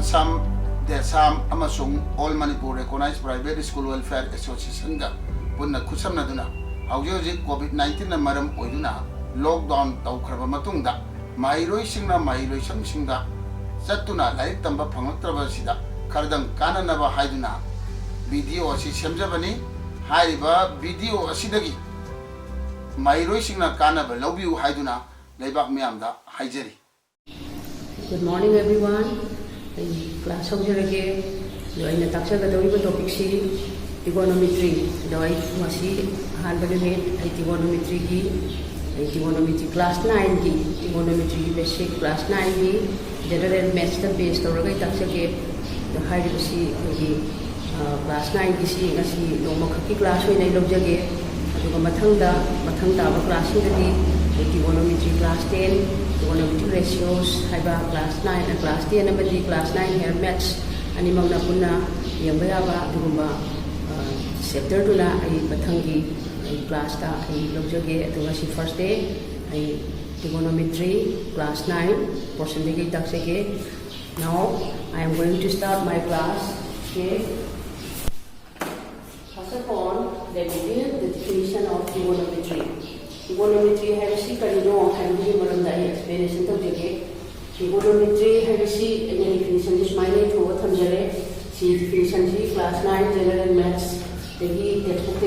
ANSAM, DESAM, amasung All Manipur Recognized Private School Welfare Association ga punna khusam na duna hauji COVID-19 na maram oiduna lockdown tawkhraba matungda Maheiroi singna Maheiroi singda chattuna laik tamba phanglatraba sida khardang kananaba haiduna video asi semjabani haiba video asidagi Maheiroi singna kanaba lawbiu haiduna leibak miyamda haijari. Good morning, everyone. Class of Jerege, the Taxa Gadoriba topic C, Trigonometry, the Masi, Hanbadamate, Trigonometry, Trigonometry class 9, Trigonometry basic class 9, general master based Toraga Taxa gave the high C, class 9 C, Nasi, Nomaki class when I love Jage, Matanga class in Trigonometry class 10. Trigonometry ratios, haiba class 9 and class 10 amadi class 9 hair match ani magna punna yambaya dugumba sector tula ai pathangi class ta ai lojage atunga si first day ai trigonometry class 9 percentage taksege. Now I am going to start my class. Okay, first of all, let me give the definition of trigonometry. Trigonometry has a carino and explanation of the trigonometry has a definition is minor to what she definition class 9 general maths the textbook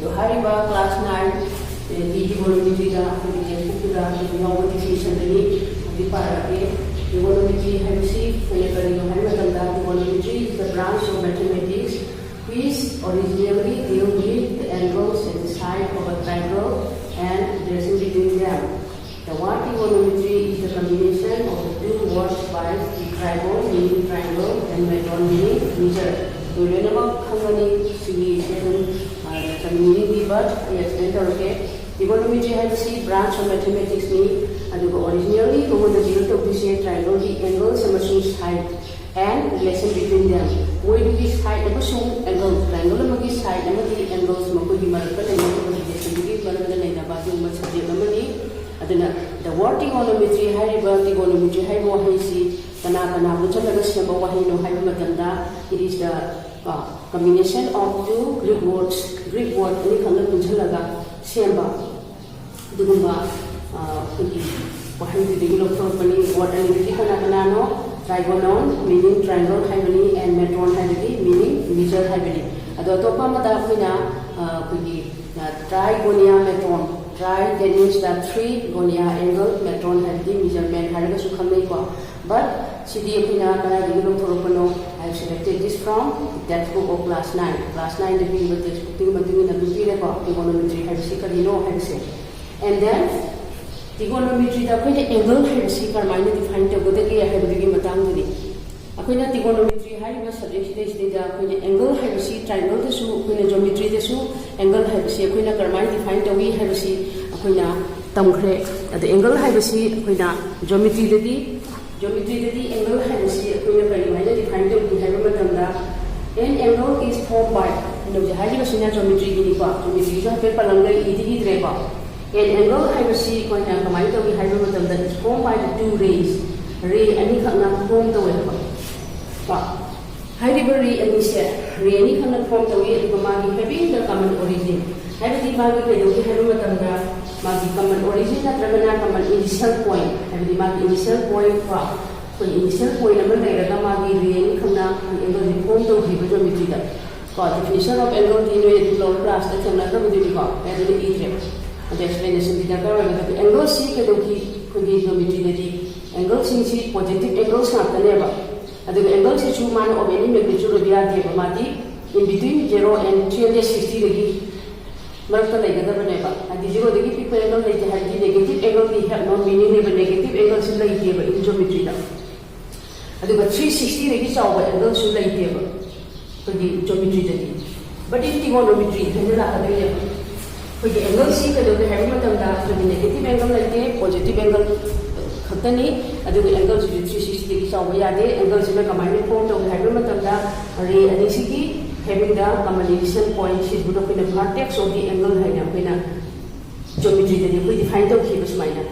the higher class 9 the trigonometry the definition the trigonometry has trigonometry is the branch of mathematics which originally deal with the angles and the side of a triangle and relation between them. The word trigonometry is the combination of the two words by trigon meaning triangle and metron meaning measure. So you know company the meaning but I explained okay. Trigonometry has a branch of mathematics meaning and originally the deal of this triangle the angles and side and relation between them. Why do we side of a angle? Triangle of this side and the angles Makudi Maraka and the word trigonometry, trigonometry, it is the combination of two Greek words. Greek word Semba Dugumba Trigonon meaning triangle hypheny and metron hypheny meaning measure hypheny. Ado topa mata trigonia metron. Tri that means that three gonia angle metron hypheny measurement haraga sukhamai ko. But CD apina kana digulong thoropono I have selected this from the textbook of class 9. Class 9 the being textbook thing matingin na dutire ko trigonometry hypheny karino hypheny. And then trigonometry da apne angle hypheny karmaina define tawdagi hypheny matangdani apne trigonometry haiba subject stage da apne angle hypheny triangle da su apne geometry da su angle hypheny apne karmaina define tawi hypheny apne tamkhre the angle hypheny apne geometry da angle hypheny apne karmaina define tawi haiba matamda an angle is formed by no haiba sina geometry ni ba geometry da pe palangai idi dreba. An angle hypheny ko na kamay tawi haiba matamda is formed by the two rays. Ray ani khana form tawi ba. Haiba ray ani se ray ani khana form tawi adu magi having the common origin. Haiba di magi pe do haiba matamda magi common origin na tragana common initial point. Haiba di magi initial point ba. So initial point naman kay raga magi ray ani khana angle form tawi haiba geometry da. Ko definition of angle di no lower class da chamna ka budi ko. Adu di tre. The explanation is that the angle C can be geometry angle C positive angles never. And the angle C of any magnitude of the in between 0 and 360 Mark like the never. And the 0 the people angle like the negative angle they have no meaning never negative angles in like in geometry. And the 360 degrees over angle should like to the geometry. But if trigonometry, the angle C can be negative angle like positive angle. The angle 360 degrees over angles in a combined form of hypermatamda ray and having the combination point is good in the vertex of the angle geometry that we define the minor.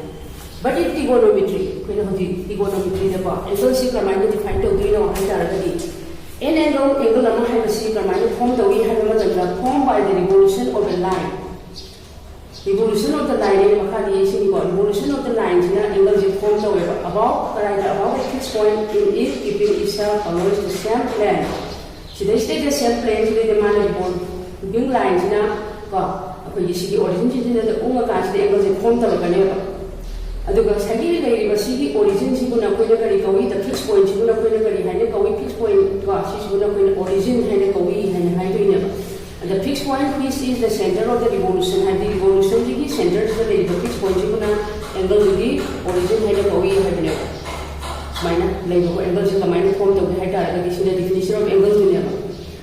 But in trigonometry, ꯑꯩꯈꯣꯏꯅ ꯍꯧꯖꯤꯛ ꯇ꯭ꯔꯤꯒꯣꯅꯣꯃꯦꯇ꯭ꯔꯤꯗꯀꯣ ꯑꯦꯡꯒꯜꯁꯤ ꯀꯔꯝꯍꯥꯏꯅ define ꯇꯧꯗꯣꯏꯅꯣ ꯍꯥꯏꯇꯥꯔꯒꯗꯤ N angle ꯑꯃ ꯍꯥꯏꯕꯁꯤ ꯀꯔꯝꯍꯥꯏꯅ form ꯇꯧꯏ ꯍꯥꯏꯕ ꯃꯇꯝꯗ ꯐꯣꯔꯝ ꯕꯥꯏ ꯗ revolution of the line revolution of the line in Makadi revolution of the line in angle form the web about a fixed point in it keeping itself along the same plane. So they stay the same plane to the man big lines now. You see the origin the Umakas the angle form the Ganeva. The Sagi lady was see the origin she would have put the fixed point, she would have put a fixed point to us, she would have put origin and hydrogen. And the fixed point is the center of the revolution, and the revolution is the center of the fixed point. You can angle with the origin head of away head never. Minor, like angles in the minor form of the head, this is the definition of angles in never.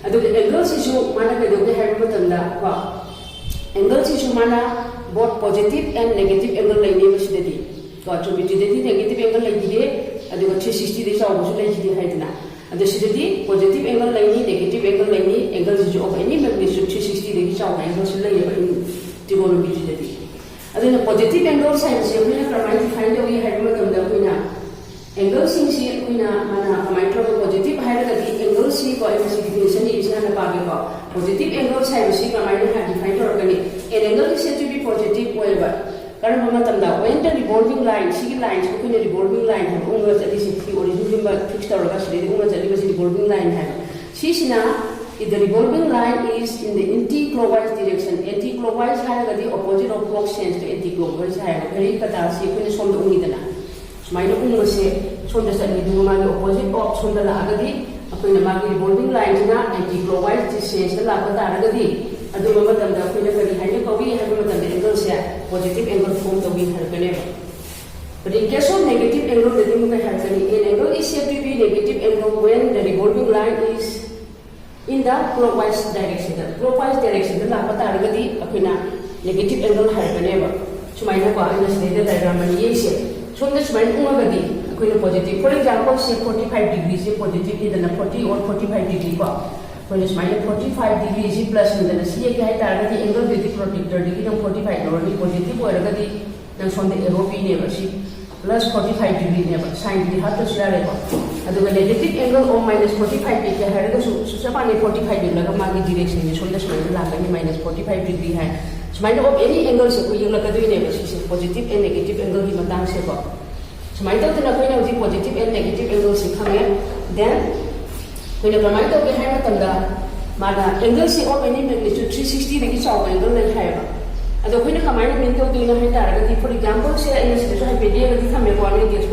And the angles issue, mana the head of the angles issue mana both positive and negative angle like university. Got to be negative angle like the day, and the 360 days are also like the head now. And the city positive angle line, negative angle line, angles of any magnitude 360 degrees of angles in trigonometry. And then the positive angle science, you will find a way had the angles in Sina, positive hierarchy, angles see definition is a positive angle science, you might have defined organic. An angle is said to be positive, however. When the revolving line, C lines, open a revolving line, have almost at least the original fixed or almost at least revolving line have. Sisina, if the revolving line is in the anti-clockwise direction, anti-clockwise have the opposite of clock sense to anti-clockwise have very catastrophe when it's from the Unidana. Smile of say, so the opposite of from the Lagadi, upon the market revolving lines, anti-clockwise sense the Lagadi. At the moment of the we have the angles here, positive angle form the we have been. But in case of negative angle, the thing we have an angle is said to be negative angle when the revolving line is in the clockwise direction. The clockwise direction, the Lapataragadi, Apina, negative angle has been ever. So my number understand the diagram and yes. So that's my Umagadi, Aquina positive. For example, say 45 degrees, positive than a 40 or 45 degree. When it's minus 45 degrees plus and then a CA target angle with the protector degree of 45 or positive or then from the European never see plus 45 degree never sign the hard to share and the negative angle or minus 45 degree had a 45 degree direction is on the minus 45 degree high. So mind of any angles you look at the never see positive and negative angle in a dance. So mind of the positive and negative angles come in then. When the Ramita behind the angles of any magnitude 360 degrees of angle like higher. And the winner command window to the for example, say in a special video, the come according to the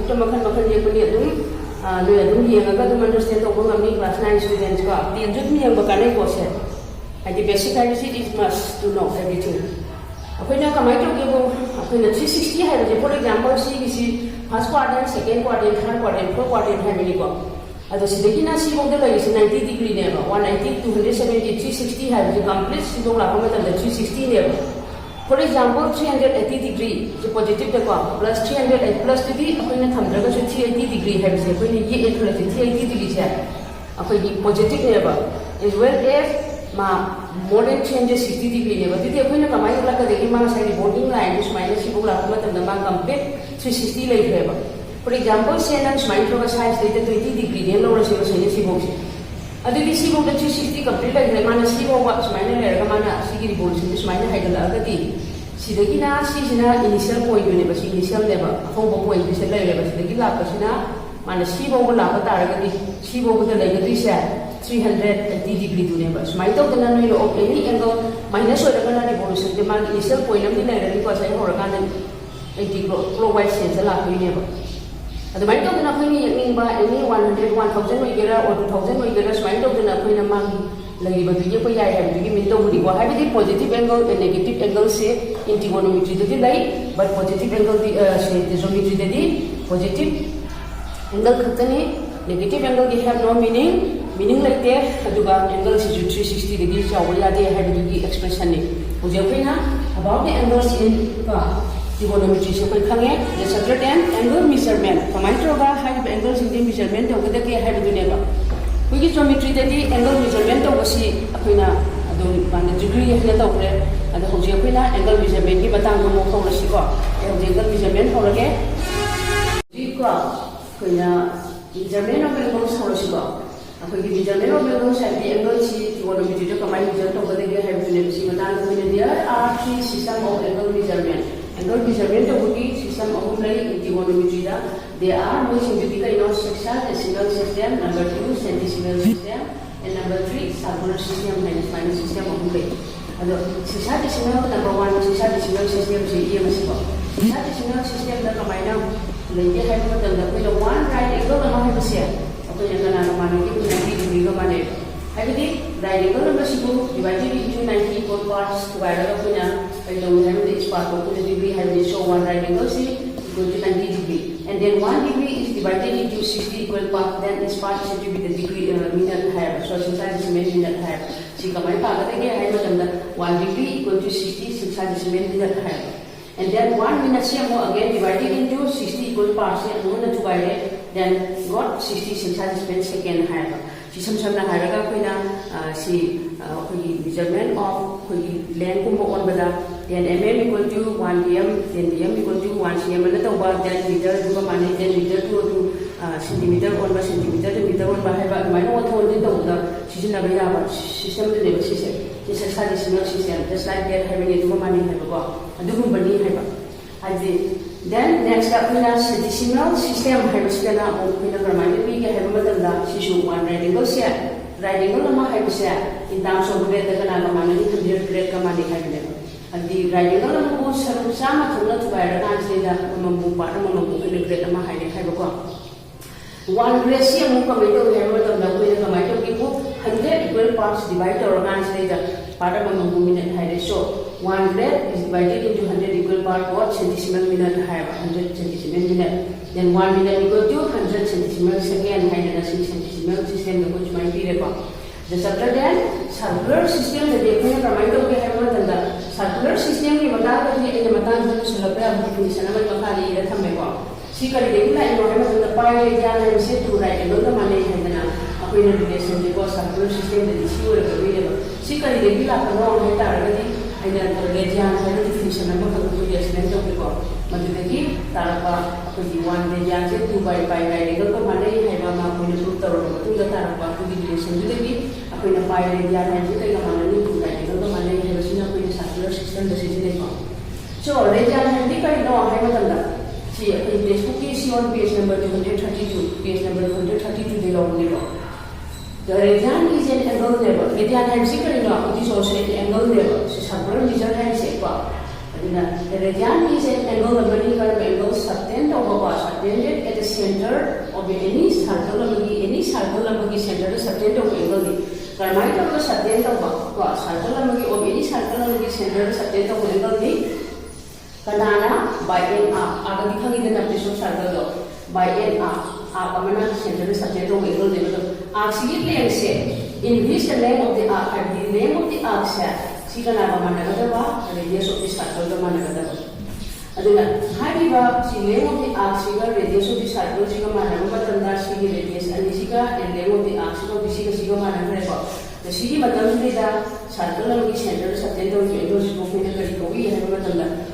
understand the woman class 9 students got the engineer and mechanic was said. And the basic identity is must to know everything. When I come to give when the 360 has for example, see first quadrant, second quadrant, third quadrant, fourth quadrant, have any go. The Sidekina Sibonga is 90 degree level, 190, 270, 360 has the complete Sibonga and the 360 level. For example, 380 degree, the positive the plus 300 plus degree, upon a 380 degree has a 380 degrees here. Upon the positive level, as well as more than 360 degree level. Did you appoint a command like the Imam side boarding line is minus Sibonga and the man complete 360 level. For example, say that smile from a size later 20 degree, then lower silver saying box. At the DC of the 360 complete like the mana see what smile and Ramana, Sigi bolts in the smile Hagala Gati. Sidekina, Sisina, initial point university, initial level, a home point, initial level, Sidekila, Pasina, Mana Sibo Lapa, Sibo the Legacy, 380 degree to never. Smile of the nano of any angle, minus or the revolution, the man initial point of the letter because I hold a 80 clockwise sense a lot never. At the mind of the Napoli by any 100, 1,000 we get or 2,000 we get a mind of the Napoli among Lady Baduya, I have to give me to have the positive angle and negative angle say in trigonometry the delay, but positive angle say the geometry the day, positive angle Katani, negative angle they have no meaning like that, Aduga angles is 360 degrees or where they have the expression. About the angles in trigonometry so the subject and angle measurement. Have angles in the measurement of the K have to never. We get geometry that the angle measurement of the degree of the top and the Hojapina angle measurement give a tango more for the Chico. And the angle measurement for again. measurement of angles horoshiba. Measurement of angles at the angles trigonometry to combine result of the have been there are three systems of angle measurement. Angle measurement of the system of trigonometry. There are which typical sexagesimal system, number 2 centesimal system, and number 3 circular system and final system of the sexagesimal number 1 sexagesimal system is EMSIBO. Sexagesimal system the combine the one right angle among the share. Okay, and another 90 degree of money. I believe right angle number 2 divided into 90 equal parts divided up in I don't have this part of the degree have this show one right angle equal to 90 degree. And then 1 degree is divided into 60 equal parts, then this part is said to be the degree mean half. So sometimes mean half. See, come on, I have 1 degree equal to 60, sometimes mean half. And then 1 minute again divided into 60 equal parts, then got 60 sometimes second half. See, sometimes measurement of length on then mm equal to 1 dm, then dm equal to 1 cm, then meter to money, then meter to centimeter on centimeter to meter on my own told the season of the system of the system. It's a traditional system, just like that having it for money have a go. I do money have. Then next up we have decimal system have a scala of Pinagramani, we have a mother issue one right angle share. Right angle of my share in terms of grade the Kanamani, 100 grade commanding have. And the right angle of the most some to not by the answer among part among the great Mahai have a go. One ratio Mukamito hammer of the way of the people, 100 equal parts divided or translated part of a minute high ratio. 1 grade is divided into 100 equal parts, what centesimal minute have 100 centesimal minute. Then 1 minute equal to 100 centesimal second, high and 6 centesimal system, which might be record. The subtle circular system that they can provide of the hammer than the circular system, you will not be in the Matan Sulapra, which is another Makari, the Tamego. Secret regular and the pilot and said to write a lot of money and then a relation because circular system that is available. Secret regular along and then the Legian had a definition of the extent of the God. Madhudaki, Tarapa, 21 Legian said 2 by radical money, Havana, when you put the Tarapa to the relation to the bee, a queen of pilot and take a money to radical money, have a single circular system, the city. So Legian had taken no Hamadanda. See, in this book is on page number 232, page number 232, the long level. The radian is an angle level. Radian has secret enough, it is also an angle level. So, some measure has a bar. The radian is an angle level, angle subtend over subtended at the center of any circle of the center, the subtend of angle. Carmite of the subtend of circle of any circle of the center, the subtend of angle. Kanana by n up, aga dikhangi den application circle by n up amana center the subject of angle level. Arc in which the name of the arc and the name of the arc set. Sikana Managaba, radius of the circle the Managaba. Aduna, Hadiba, the name of the arc figure, radius of the circle, Sigamana, Tanda, radius, and the Sika, and name of the arc of the Sigamana. The city Madamida, circle of the center, subject of the angles of the we have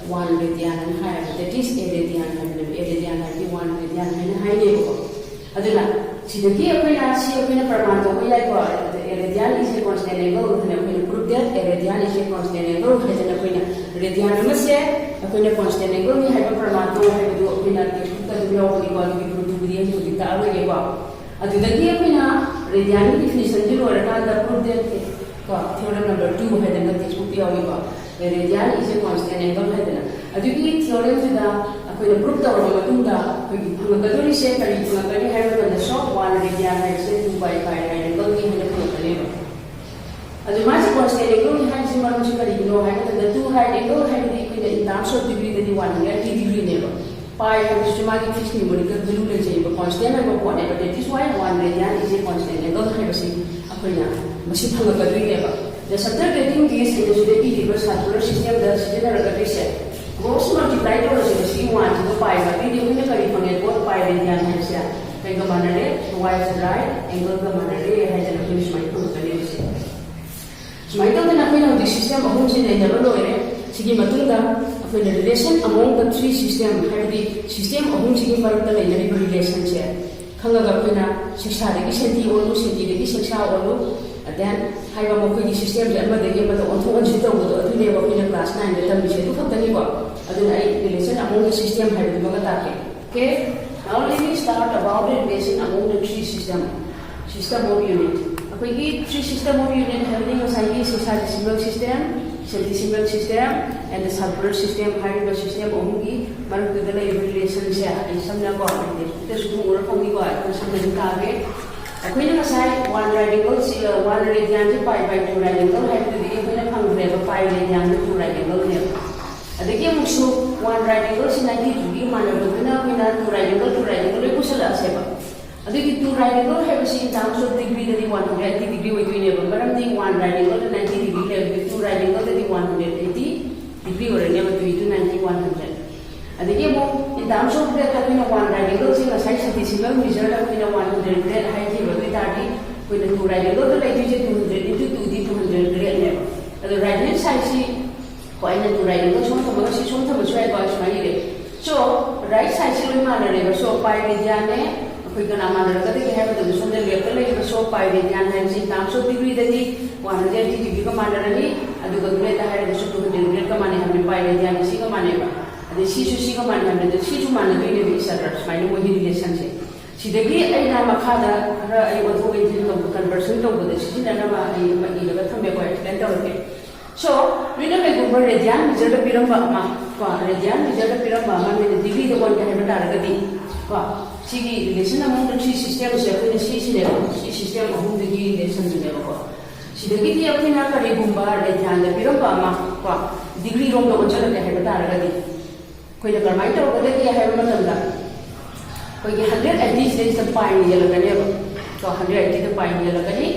one radian and higher. That is a radian and 1 radian and high neighborhood. Aduna, see the key of a Pramanto, we like what the radian is a constant angle, and I'm going to prove that a radian is a constant angle, has an opinion. Radian must say, a constant angle, we have a Pramanto, have to open at the law, we got to be put to the end of the tower. Aduna, radian definition, or another proof that theorem number 2 had another textbook. The radian is a constant angle. Aduna, theorem to the proof the Matunda, say, have the shop 1 radian had said 2 by 5 angle, we had a proof the labor. As a much constant angle, we had similar the 2 right angle had in terms of degree that you want, 90 degree neighbor. Pi has systematic fixed numerical value but constant number one, but that is why 1 radian is a constant angle. The subtracting is in the Sudepi circular system, the Sidera set. Gross multiplied over the C1 to the pi, but we didn't forget what pi radian has here. Take a manade, twice the right, angle the manade has an finish my proof. So, my token of the system of whom they never know it. Sigi Matunda, the relation among the three systems, the system of which is the relation share. Kangaga Pina, Sixadi, Senti, Olu, Senti, Sixha, Olu, and then Hibamokuni system, and the game of the Onto, the level in class 9, the Tamisha, to the Niva. And then I relation among the system had the Magatake. Okay, now let me start about the relation among the three systems. System of unit. We three system of unit having a science decimal system, centesimal system, and the subgroup system, hierarchical system, only one to the relation share. And some number of this work on the word, and some target. A queen of a side, one radical, one radian pi by two radical, have to be given a hundred of 5 radian to 2 radical here. At the game of show, one radical is 90 degree, one of the winner, 2 radical, we push a seven. The 2 radical have seen terms of degree that you want to get degree between them. But I'm thinking 1 radical to 90 degree, 2 radical that you 180 degree or never to 90, 100. And the game in terms of that, having a 1 radical in a size of decimal result of 100 grade height with 30 with the 2 radical, the like 200 into 2D 200 grade level. And the right hand side, see, point and 2 radicals, one from us is one from us, right? So, right side, see, we manner, so pi mediane. We can amount of the have the son of the so pi the hands in terms of degree that he 180 degree commander and the great had the 200 command and pi the hand single maneva. And the Shishu command and the Shishu man is my new relationship. She the great Makada, I was going to conversion over the Shishin and so, we don't make over Radian, result of Pirama, Radian, result of Pirama, and the degree the one can have a target. See relation among the three systems, the system of the relation to level. See the Giti of Pinaka, Apunba, the Pirama, degree of the Ocha, the Habitat. When the Carmita over there, I have another. When you 100 at least there is a pine yellow canal. So 100 the pine yellow canal.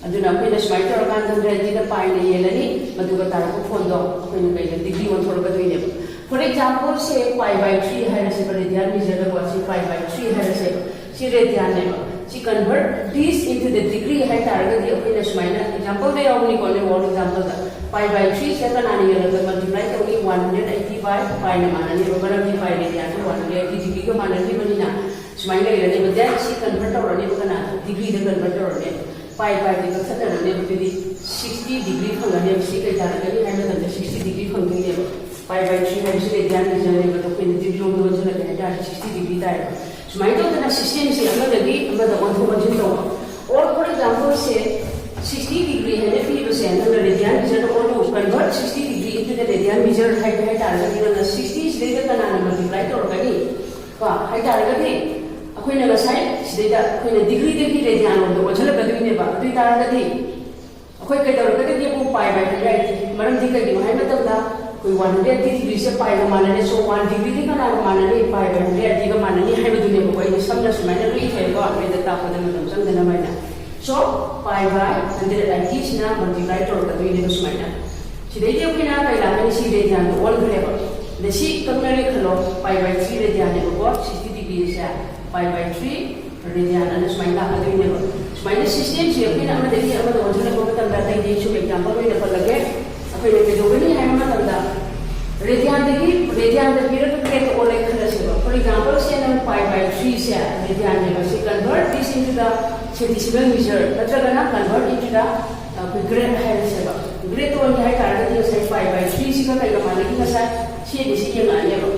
And do not pay the smiter of 100 the pine yellow, but do a tarot fondo when you pay the degree one for the For example, say pi by 3 had a separate radian, was 5 by 3 had a separate radian. She convert this into the degree had target the minus minor. Example, they only call it one example. Pi by 3 second annual multiply only 180 by pi namana, never pi radian, 180 degree commander, Libanina. Smile, but then she converter or never degree the converter or pi by the converter 60 degree from the name, she can 60 degree from the name. Pi by 3 has a diameter of the degree of 60 degree diameter. So my daughter system is another day, another one who was in or for example, say 60 degree and a 50% of the diameter or convert 60 degree into the diameter height target 60 is later than an multiplied or again. Height target. When a side, when a degree the radian of the water between the target. A quick pi by the right, Madam Dick, you have a we 100 degrees of pi manane, so 1 degree can have manane, pi 100 manane, have to do the some just manually with the top of the something. So pi by 100 and each now multiplied or the windows minor. She did you can have a see radian to all level. The sea community pi by 3 radian 60 degrees, pi by 3 radian and a smile at the level. Minus systems, you can have the other one that they should example with the again. When you have a radian the period to get all like for example, say pi by 3 radian, she convert this into the decimal measure, but convert into the great height. Great one height target is pi by 3, she can she is a level.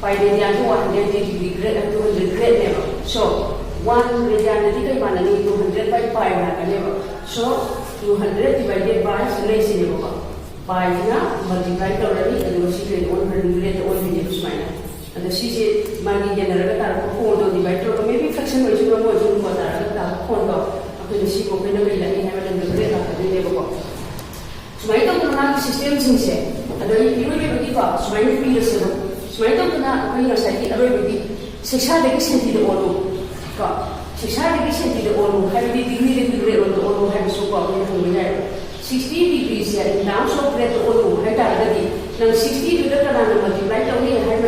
Pi radian to 100 degree grade and 200 grade level. So 1 radian is 200 by pi level. So 200 divided by less level. Pi multiply already and the secret 100 grade all videos minor. And the CC money generated are phone divided or maybe fraction which you know what are phone of the sheep of the have the grade of the level. So my doctor systems in say, and the you will so my feel so my doctor bring a side already 600 degree the all 600 degree the all have the degree on the all have so called 60 degrees in terms of red all height already. Now 60 to the multiply only a height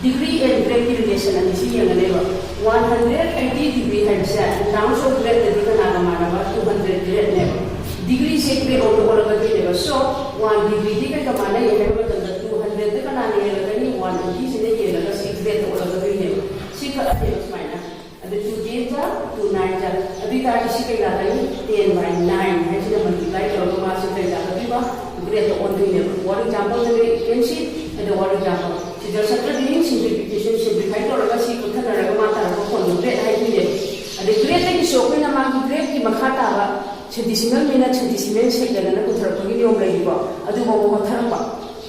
degree and grade relation and this is level 180 degree height in terms of red the 200 grade level. Degree say grade all over the level. So 1 degree the commander you have the 200 centesimal minute centesimal second na puthrakpagi niom laiba adu bawo matharapa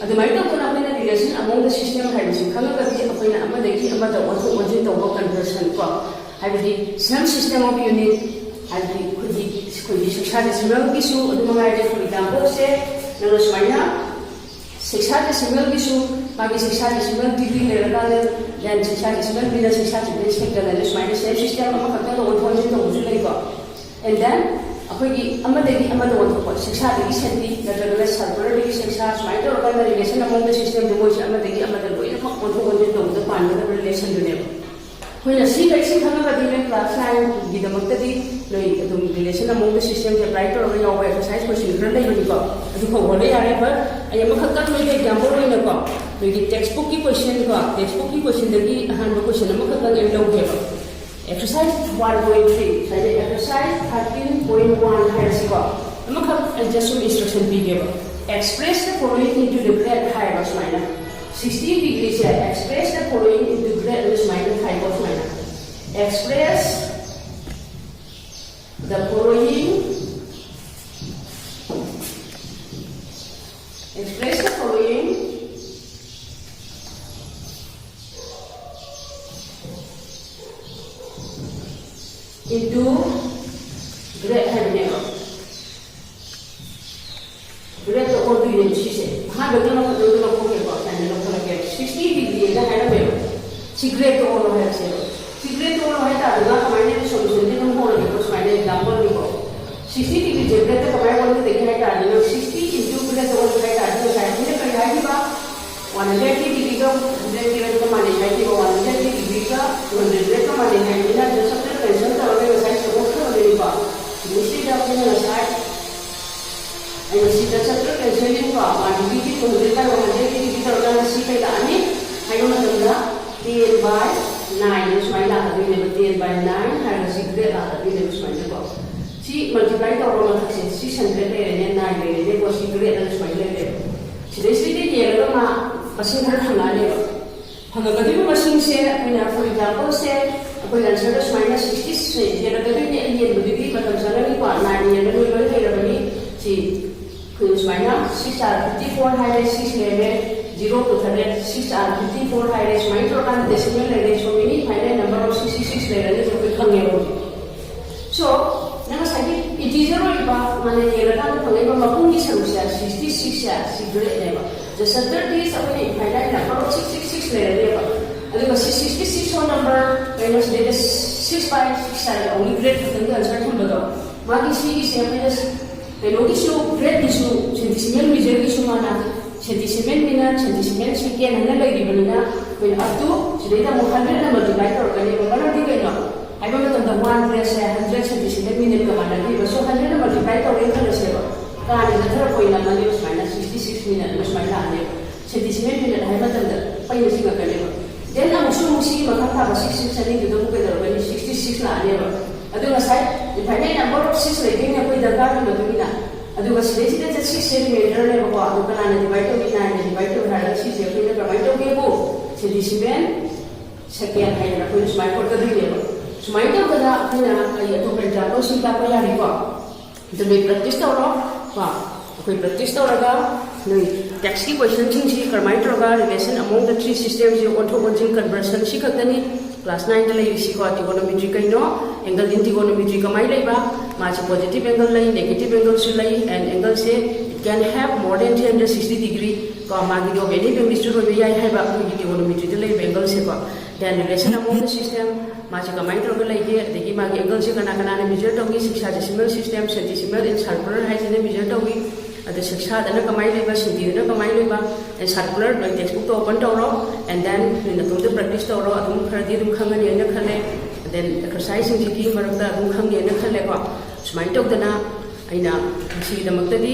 adu mai to kuna apna relation among the system hybrid khanga ga apna amadagi amada wato wajin tawba conversion ko hybrid some system of unit hybrid khudi shiksha decimal kisu adu mangai for example se nalo swaina शिक्षा decimal किसु बाकी शिक्षा decimal degree ले रखा है dan शिक्षा decimal बिना शिक्षा decimal सेक्टर ले स्माइल सेम सिस्टम हम करते हैं वो थोड़ी तो मुझे लगेगा and then अखोई अमदेगी अमद वो तो शिक्षा देगी सेंटी नटरल सर्वर देगी शिक्षा स्माइल तो रखा रिलेशन among the system जो मुझे अमदेगी अमद वो ये वो थोड़ी तो मुझे पानी का रिलेशन जुड़े कोई नसी कैसे खाना का दिन में क्लास लाइन गिदा मकते लोई तुम रिलेशन among the system के अप्लाई तो रखा हुआ एक्सरसाइज क्वेश्चन करने ही बनी को अभी को बोले यार पर अये मखत्ता लोई के एग्जांपल लोई ना को लोई के टेक्स्ट बुक की क्वेश्चन दगी हां वो क्वेश्चन मखत्ता ले लो के एक्सरसाइज 1.3 साइड एक्सरसाइज 13.1 है सी को मखत एडजस्ट इंस्ट्रक्शन भी के express the following into the grade high plus minus 60 degrees here. Express the following into grade plus minus high plus minus. Express the following. Express the following into grade high minus. Grade the order unit. She said, "How do you know? 60 degree ना है ना मेरे cigarette तो और है cigarette तो और है तारुगा हमारे लिए सोल्यूशन भी हम हो रहे हैं कुछ हमारे एग्जांपल भी हो 60 डिग्री जगह तो हमारे बोलते देखे हैं तारुगा 60 इंटू प्लस और है तारुगा शायद मुझे कहीं है कि बात 180 डिग्री का 100 डिग्री का माने है कि 180 डिग्री का 100 डिग्री का माने है बिना जो सबसे टेंशन तो और वैसा सब तो नहीं बात दूसरी जब मैंने शायद ऐसे सीधा सबसे टेंशन नहीं हुआ 180 तो 100 का 180 डिग्री का और सीधे लाने I don't know 10 by 9 is my last we never 10 by 9 have a secret we never my box see multiply the roman 600 and 9 they was secret and my level see this is the year ma machine har thanga le phanga gadi machine se apna for example say apna answer is minus 66 year gadi ne year budi matam sana ni pa 9 year ni loi thai rabani see is minus 6 are 54 high 6 level 0 to 6 are 54 high raise my total decimal range so many final number of 66 range so we can get so now say it is zero iba mane yera kan phane ba mapung ni solution 66 ya secret level the center is apne final number of 666 level adu 66 one number minus that is 6 by 6 are only grade the answer to the magi c is minus the so grade is decimal measure is mana centesimal minute centesimal second hana lagi banina when up to today the 100 na multiply kar kani ba mana di kaina ai ba matam the 100 centesimal minute ka mana di so 100 na multiply kar rin kana se ba ka ni da thar koi na mani minus 66 minute mas mai la ne centesimal minute ai matam da pai ni singa kani ba then ang so musi ma ka ta ba 66 ani du ko da ba 66 la ne ba adu na sai the final number of 6 lagi ne koi da ka na du ni na अदुगा सिलेसिदा 6 centimetre ने बको अदुगा ना divide two 9 divide two 100 6 से फिर divide two केबो centimetre second है ना कोई smile को दे लेबो smile तो कदा अपना ये तो पर जातो सीधा को यारी को तो बे प्रैक्टिस तो रो वा कोई प्रैक्टिस तो लगा नहीं टेक्स्ट की क्वेश्चन थिंग सी करमाइ ट्रोगा relation among the three systems ये ऑटो वंजिंग कन्वर्शन सी खतनी क्लास 9 द लेबी सी को ट्रिगोनोमेट्री कइनो एंगल इन ट्रिगोनोमेट्री कमाइ लेबा माच पॉजिटिव एंगल लाई नेगेटिव एंगल सु लाई एंड एंगल से it can have more than 360 degree को मागी दो एनी बेंग स्टूड हो याय हाइबा की ट्रिगोनोमेट्री द लेबी एंगल से को then relation among the system माच कमाइ ट्रोगा लाइके देगी मागी एंगल से कना कना ने मेजर टोगी शिक्षा decimal system centimetre in circular हाइजने मेजर टोगी अदे शिक्षा दना कमाइ लेबा सिंदीना कमाइ लेबा एंड सर्कुलर टेक्स्ट बुक तो ओपन तोरो and then in the practice तोरो अदुम खरदी अदुम खंगनी एना खले देन एक्सरसाइज की मरकता अदुम खंगे एना खले को स्माइल तोदना आइना सी दमक्तदी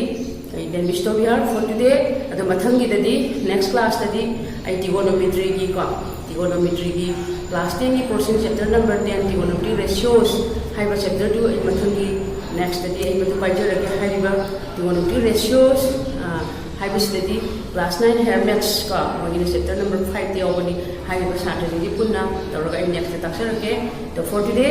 then we stop here for today अदु मथंगी ददी नेक्स्ट क्लास ददी आई ट्रिगोनोमेट्री की को ट्रिगोनोमेट्री की क्लास 10 की portion chapter number 10 trigonometry ratios हाइबा चैप्टर 2 आई मथंगी नेक्स्ट ददी आई मतो पाइजरके हाइबा ट्रिगोनोमेट्री रेशियोस हाइबा सिददी क्लास 9 हेयर मैथ्स का वगिन चैप्टर नंबर 5 ते ओबनी हाइबा साटरजी पुन्ना तौरगा आई नेक्स्ट ताक्सरके तो फॉर टुडे